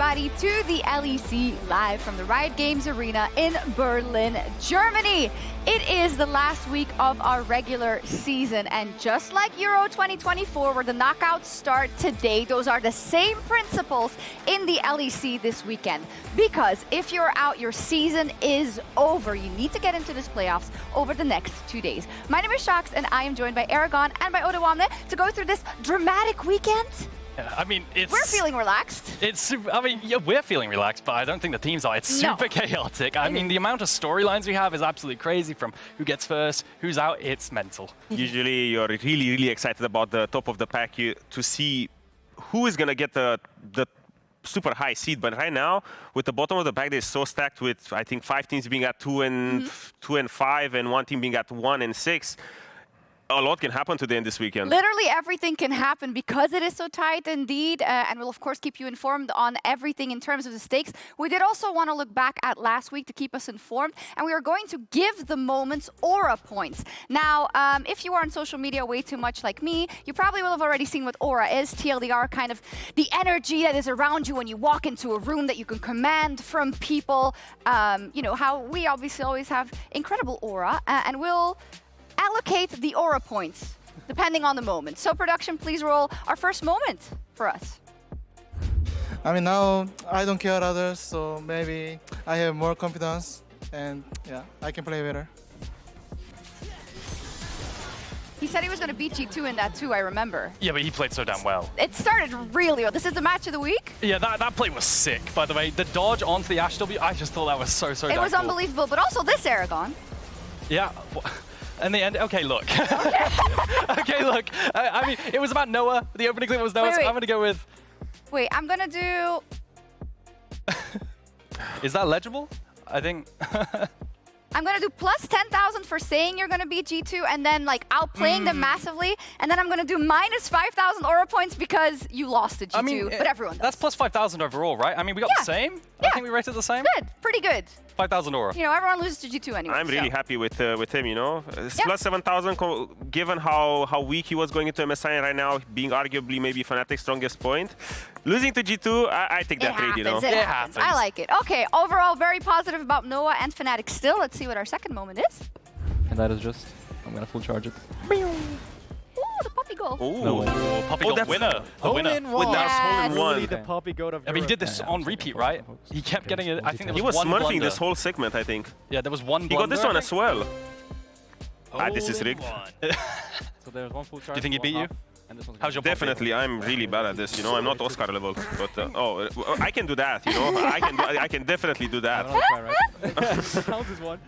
everybody, to the LEC live from the Riot Games Arena in Berlin, Germany. It is the last week of our regular season, and just like Euro 2024, where the knockouts start today, those are the same principles in the LEC this weekend. Because if you're out, your season is over. You need to get into this playoffs over the next 2 days. My name is Shax, and I am joined by Aragon and by Odewamne to go through this dramatic weekend. I mean, we're feeling relaxed. It's super, I mean, yeah, we're feeling relaxed, but I don't think the teams are. It's super chaotic. I mean, the amount of storylines we have is absolutely crazy, from who gets first, who's out. It's mental. Usually you're really excited about the top of the pack to see who is going to get the super high seed. But right now, with the bottom of the pack, they're so stacked with, I think, 5 teams being at 2 and 5 and 1 team being at 1 and 6. A lot can happen today and this weekend. Literally everything can happen because it is so tight indeed. And we'll, of course, keep you informed on everything in terms of the stakes. We did also want to look back at last week to keep us informed. And we are going to give the moments aura points. Now, if you are on social media way too much like me, you probably will have already seen what aura is. TLDR, kind of the energy that is around you when you walk into a room that you can command from people. You know, how we obviously always have incredible aura. And we'll allocate the aura points depending on the moment. So production, please roll our first moment for us. I mean, now I don't care others, so maybe I have more confidence and yeah, I can play better. He said he was going to beat G2 in that too, I remember. Yeah, but he played so damn well. It started really well. This is the match of the week? Yeah, that play was sick, by the way. The dodge onto the Ash W, I just thought that was so damn It was cool. unbelievable, but also this Aragon. Yeah. And the end, okay, look. Okay, look. I mean, it was about Noah. The opening clip was Noah, so I'm going to go with... Wait, I'm going to do... Is that legible? I think... I'm going to do plus 10,000 for saying you're going to beat G2 and then like outplaying them massively. And then I'm going to do minus 5,000 aura points because you lost to G2, I mean, but everyone does. That's plus 5,000 overall, right? I mean, we got the same? Yeah. I think we rated the same? Good, pretty good. 5,000 aura. You know, everyone loses to G2 anyway. I'm really happy with him, you know. Plus 7,000, given how weak he was going into MSI, and right now being arguably maybe Fnatic's strongest point. Losing to G2, I take that trade, you know. It happens. I like it. Okay, overall, very positive about Noah and Fnatic still. Let's see what our second moment is. And that is just, I'm gonna full charge it. Ooh, the puppy goal. Ooh. No way. Puppy got winner. The winner. With that hole in one. The puppy goat of I mean, he did this on repeat, right? He kept getting it. I think there He was was one smurfing blunder. this whole segment, I think. Yeah, there was one He blunder. got this one as well. This is rigged. So there's one full charge. Do you think he beat you? And this one's How's your Definitely, I'm really bad at this. You know, I'm not Oscar level, but I can do that. You know, I can definitely do that. Counts as one.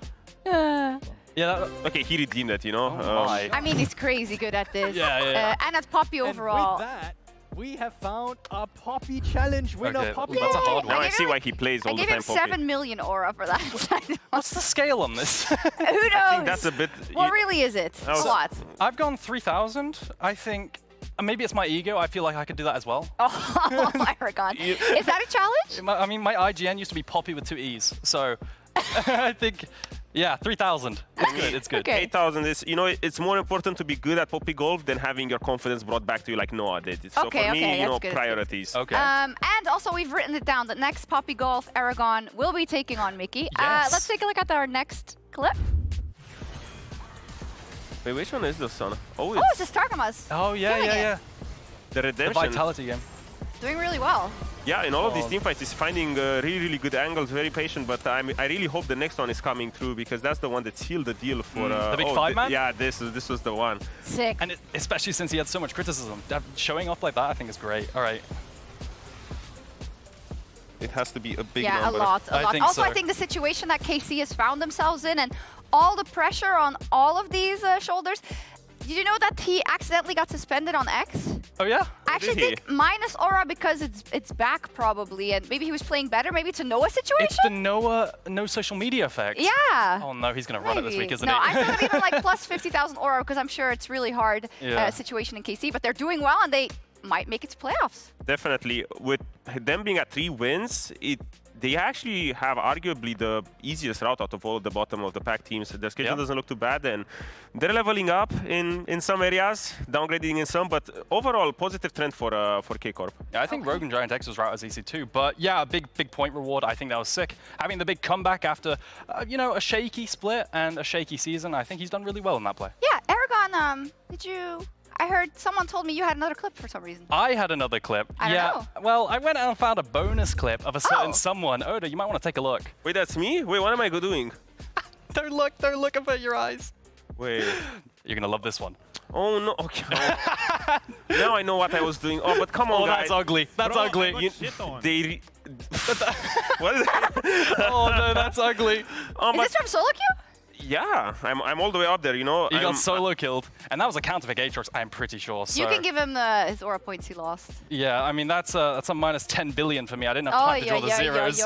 Yeah. Okay, he redeemed it. You know. I mean, he's crazy good at this. Yeah. And at Poppy overall. And with that, we have found a Poppy challenge winner. Okay, Poppy. that's a hard one. Now I see why he plays all I the gave time. him Poppy. 7 million aura for that. What's the scale on this? Who knows? I think that's a bit. What really is it? A lot. I've gone 3,000. I think maybe it's my ego. I feel like I could do that as well. Oh, Aragon. Is that a challenge? I mean, my IGN used to be Poppy with 2 E's, so I think, yeah, 3,000. It's good. It's good. Okay. 8,000 is, you know, it's more important to be good at Poppy Golf than having your confidence brought back to you like Noah did. So for me, you know, good, priorities. Okay. And also, we've written it down that next Poppy Golf, Aragon will be taking on Mickey. Yes. Let's take a look at our next clip. Wait, which one is this one? Oh, Oh, it's just Targamas. Oh, yeah. the The redemption. Vitality game. Doing really well. Yeah, in all of these teamfights, he's finding really good angles, very patient. But I really hope the next one is coming through because that's the one that sealed the deal for the big 5-man. Yeah, this was the one. Sick. And especially since he had so much criticism, showing off like that, I think is great. All right. It has to be a big Yeah, number. a lot. I think Also, so. I think the situation that KC has found themselves in and all the pressure on all of these shoulders. Did you know that he accidentally got suspended on X? Oh, yeah? I actually think minus aura because it's back probably, and maybe he was playing better. Maybe it's a Noah situation? It's the Noah no social media effect. Yeah. Oh, no, he's going to run it this week, isn't no, he? I thought of even like plus 50,000 aura because I'm sure it's really hard situation in KC, but they're doing well and they might make it to playoffs. Definitely. With them being at 3 wins, they actually have arguably the easiest route out of all of the bottom of the pack teams. Their schedule doesn't look too bad, and they're leveling up in some areas, downgrading in some, but overall positive trend for K-Corp. Yeah, I think Rogue and Giant X was route as easy too, but yeah, a big point reward. I think that was sick. Having the big comeback after, you know, a shaky split and a shaky season. I think he's done really well in that play. Yeah, Aragon, I heard someone told me you had another clip for some reason. I had another clip. I don't know. Well, I went out and found a bonus clip of a certain someone. Oda, you might want to take a look. Wait, that's me? Wait, what am I doing? Don't look up at your eyes. Wait. You're gonna love this one. Oh no, okay. Now I know what I was doing. Oh, but come on, guys. That's ugly. That's ugly. What is that? Oh no, that's ugly. Is this from solo queue? Yeah, I'm all the way up there, you know. He got solo killed, and that was a counter for Aatrox, I'm pretty sure. So. You can give him his aura points he lost. Yeah, I mean that's a minus 10 billion for me. I didn't have time to draw the zeros.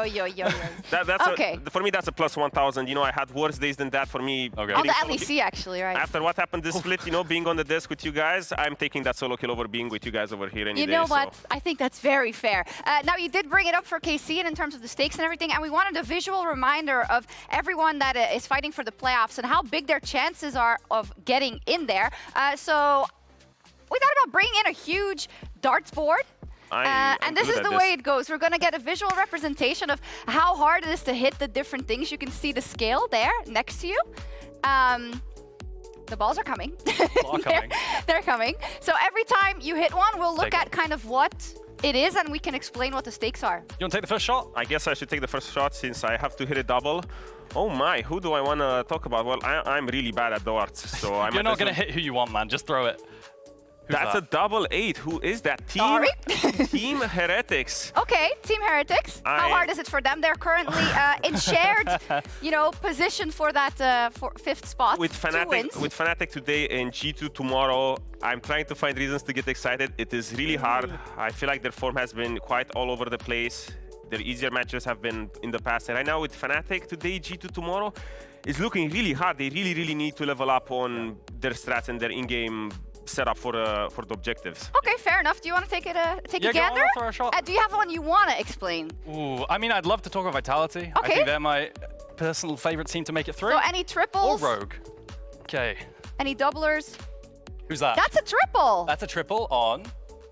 That's okay. For me, that's a plus 1,000. You know, I had worse days than that. For me, okay. On the LEC actually, right? After what happened this split, you know, being on the desk with you guys, I'm taking that solo kill over being with you guys over here any You day. know what? So. I think that's very fair. Now, you did bring it up for KC and in terms of the stakes and everything, and we wanted a visual reminder of everyone that is fighting for the playoffs and how big their chances are of getting in there. So we thought about bringing in a huge darts board. And this is the way it goes. We're going to get a visual representation of how hard it is to hit the different things. You can see the scale there next to you. The balls are coming. They're coming. So every time you hit one, we'll look at kind of what it is, and we can explain what the stakes are. You want to take the first shot? I guess I should take the first shot since I have to hit a double. Oh my, who do I want to talk about? Well, I'm really bad at darts, so I'm. You're not going to hit who you want, man. Just throw it. That's a double 8. Who is that? Team Heretics. Okay, Team Heretics. How hard is it for them? They're currently in shared, position for that 5th spot. With Fnatic today and G2 tomorrow, I'm trying to find reasons to get excited. It is really hard. I feel like their form has been quite all over the place. Their easier matches have been in the past. And right now with Fnatic today, G2 tomorrow, it's looking really hard. They really need to level up on their strats and their in-game setup for the objectives. Okay, fair enough. Do you want to take a gander? Go on, throw a shot. Do you have one you want to explain? Ooh, I mean, I'd love to talk about Vitality. Okay. I think they're my personal favorite team to make it through. So any triples? Or Rogue. Okay. Any doublers? Who's that? That's a triple. That's a triple on.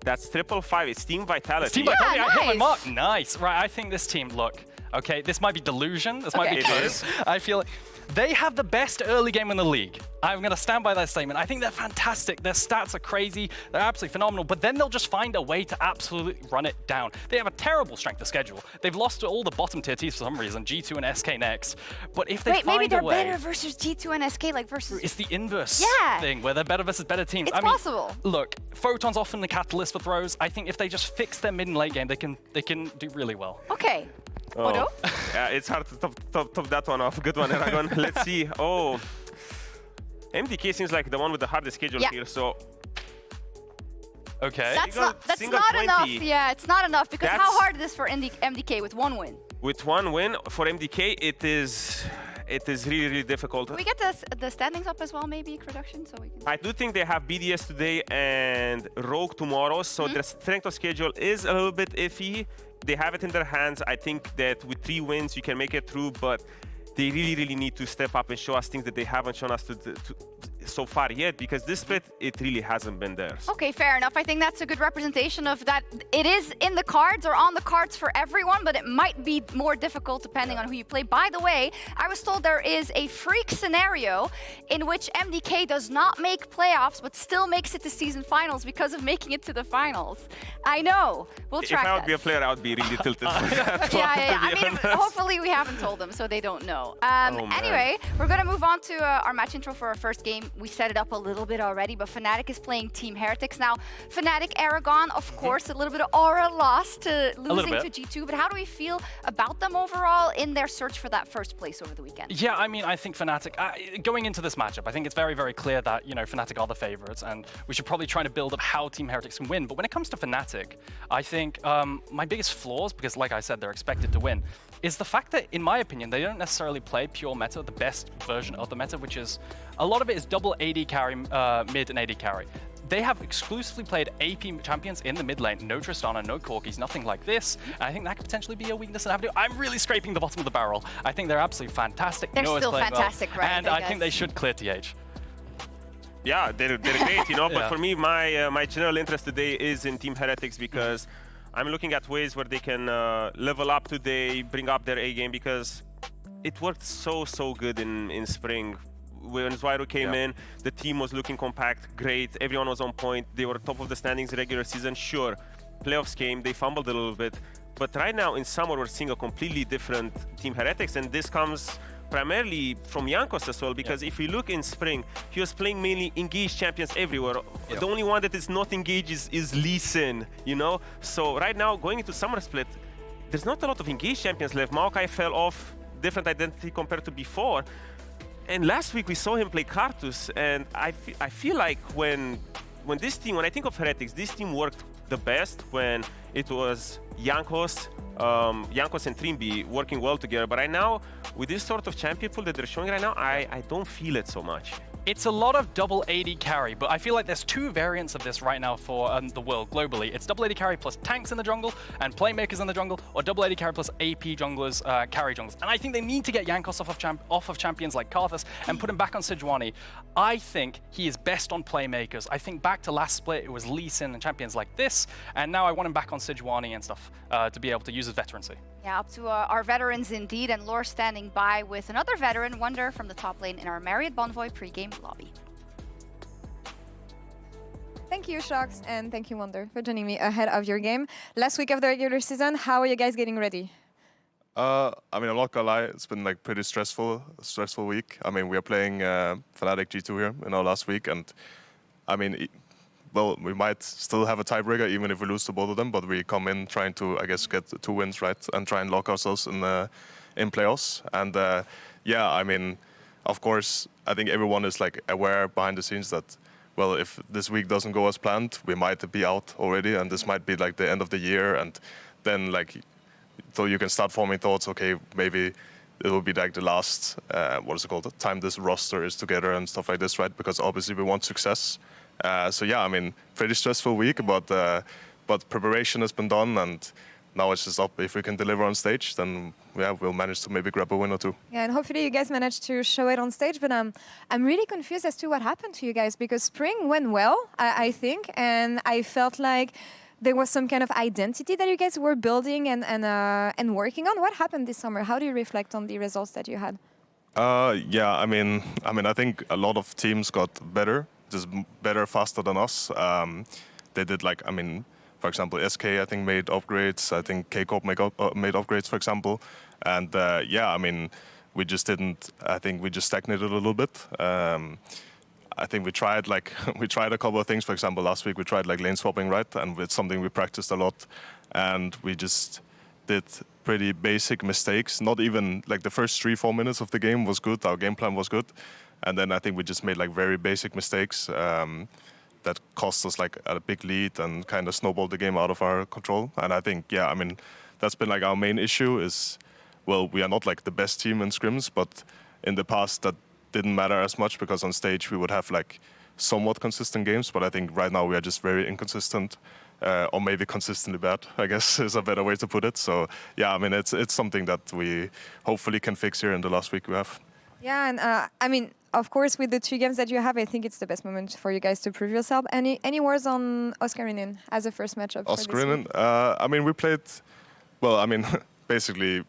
That's 555. It's Team Vitality. It's Team Vitality. Yeah, I hit my nice. mark. Nice. Right, I think this team, look. Okay, this might be delusion. This might be close. I feel like they have the best early game in the league. I'm going to stand by that statement. I think they're fantastic. Their stats are crazy. They're absolutely phenomenal. But then they'll just find a way to absolutely run it down. They have a terrible strength of schedule. They've lost to all the bottom tier teams for some reason, G2 and SK next. But if they find a way... maybe they're better versus G2 and SK, like versus... It's the inverse thing, where they're better versus better teams. It's possible. Look, Photon's often the catalyst for throws. I think if they just fix their mid and late game, they can do really well. Okay. Oh. Yeah, it's hard to top that one off. Good one, Aragon. Let's see. Oh, MDK seems like the one with the hardest schedule here. So, okay, that's not enough. Yeah, it's not enough because how hard is this for MDK with 1 win? With 1 win for MDK, it is really difficult. Can we get the standings up as well, maybe production, so we can. I do think they have BDS today and Rogue tomorrow, so their strength of schedule is a little bit iffy. They have it in their hands. I think that with 3 wins, you can make it through, but they really need to step up and show us things that they haven't shown us so far yet, because this split, it really hasn't been theirs. Okay, fair enough. I think that's a good representation of that. It is in the cards or on the cards for everyone, but it might be more difficult depending on who you play. By the way, I was told there is a freak scenario in which MDK does not make playoffs, but still makes it to season finals because of making it to the finals. I know. We'll track that. If I would be a player, I would be really tilted for that. Yeah. I mean, hopefully we haven't told them, so they don't know. Anyway, we're going to move on to our match intro for our first game. We set it up a little bit already, but Fnatic is playing Team Heretics. Now, Fnatic, Aragon, of course, a little bit of aura lost to losing to G2, but how do we feel about them overall in their search for that first place over the weekend? Yeah, I mean, I think Fnatic, going into this matchup, I think it's very clear that, Fnatic are the favorites, and we should probably try to build up how Team Heretics can win. But when it comes to Fnatic, I think my biggest flaws, because like I said, they're expected to win, is the fact that, in my opinion, they don't necessarily play pure meta, the best version of the meta, which is, a lot of it is double AD carry, mid and AD carry. they have exclusively played AP champions in the mid lane. No Tristana, no Corgis, nothing like this. And I think that could potentially be a weakness in Avenue. I'm really scraping the bottom of the barrel. I think they're absolutely fantastic. They're Noah's still playing fantastic, well, right? and I think they should clear TH. Yeah, they're great, you know. But Yeah. for me, my general interest today is in Team Heretics because I'm looking at ways where they can level up today, bring up their A game, because it worked so good in spring. When Zwairo came in, the team was looking compact, great, everyone was on point, they were top of the standings regular season. Sure, playoffs came, they fumbled a little bit, but right now in summer we're seeing a completely different Team Heretics, and this comes primarily from Jankos as well, because if you look in spring, he was playing mainly engaged champions everywhere. The only one that is not engaged is Lee Sin, you know? So right now, going into summer split, there's not a lot of engaged champions left. Maokai fell off, different identity compared to before. And last week we saw him play Karthus, and I feel like when I think of Heretics, this team worked the best when it was Jankos and Trimby working well together. But right now, with this sort of champion pool that they're showing right now, I don't feel it so much. It's a lot of double AD carry, but I feel like there's two variants of this right now for the world globally. It's double AD carry plus tanks in the jungle and playmakers in the jungle, or double AD carry plus AP junglers, carry junglers. And I think they need to get Jankos off of champions like Karthus and put him back on Sejuani. I think he is best on playmakers. I think back to last split, it was Lee Sin and champions like this, and now I want him back on Sejuani and stuff to be able to use his veterancy. Yeah, up to our veterans indeed, and Lore standing by with another veteran, Wunder, from the top lane in our Marriott Bonvoy pre-game lobby. Thank you, Shox, and thank you, Wunder, for joining me ahead of your game. Last week of the regular season, how are you guys getting ready? I mean, I'm not gonna lie, it's been like pretty stressful week. I mean, we are playing Fnatic G2 here in our last week, and I mean, well, we might still have a tiebreaker even if we lose to both of them, but we come in trying to, I guess, get 2 wins, right, and try and lock ourselves in playoffs. And yeah, I mean, of course, I think everyone is like aware behind the scenes that, well, if this week doesn't go as planned, we might be out already, and this might be like the end of the year, and then like, so you can start forming thoughts. Okay, maybe it will be like the last, what is it called? The time this roster is together and stuff like this, right? Because obviously we want success. So yeah, I mean, pretty stressful week, but preparation has been done, and now it's just up. If we can deliver on stage, then yeah, we'll manage to maybe grab a win or two. Yeah, and hopefully you guys managed to show it on stage, but I'm really confused as to what happened to you guys, because spring went well, I think, and I felt like there was some kind of identity that you guys were building and working on. What happened this summer? How do you reflect on the results that you had? Yeah, I mean, I think a lot of teams got better, just better faster than us. They did like, I mean, for example, SK I think made upgrades. I think K-Corp made upgrades, for example. And yeah, I mean, we just didn't. I think we just stagnated a little bit. I think we tried a couple of things. For example, last week we tried like lane swapping, right? And it's something we practiced a lot, and we just did pretty basic mistakes. Not even like the first 3-4 minutes of the game was good. Our game plan was good, and then I think we just made like very basic mistakes that cost us like a big lead and kind of snowballed the game out of our control. And I think, yeah, I mean, that's been like our main issue is, well, we are not like the best team in scrims, but in the past that didn't matter as much because on stage we would have like somewhat consistent games. But I think right now we are just very inconsistent, or maybe consistently bad, I guess is a better way to put it. So yeah, I mean, it's something that we hopefully can fix here in the last week we have. Yeah, and I mean, of course, with the 2 games that you have, I think it's the best moment for you guys to prove yourself. Any words on Oscarinin as a first matchup? Oscarinin, I mean, we played, well, I mean, basically,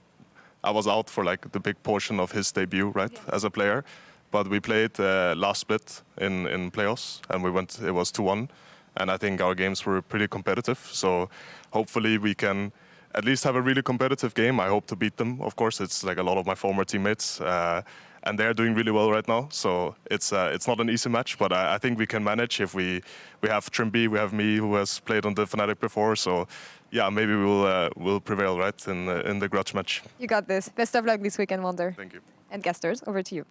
I was out for like the big portion of his debut, right, as a player. But we played last split in playoffs, and it was 2-1. And I think our games were pretty competitive. So hopefully we can at least have a really competitive game. I hope to beat them. Of course, it's like a lot of my former teammates. And they're doing really well right now, so it's not an easy match, but I think we can manage if we have Trimby, we have me who has played on the Fnatic before, so yeah, maybe we'll prevail, right, in the grudge match. You got this. Best of luck this weekend, Wunder. Thank you. And Gasters, over to you.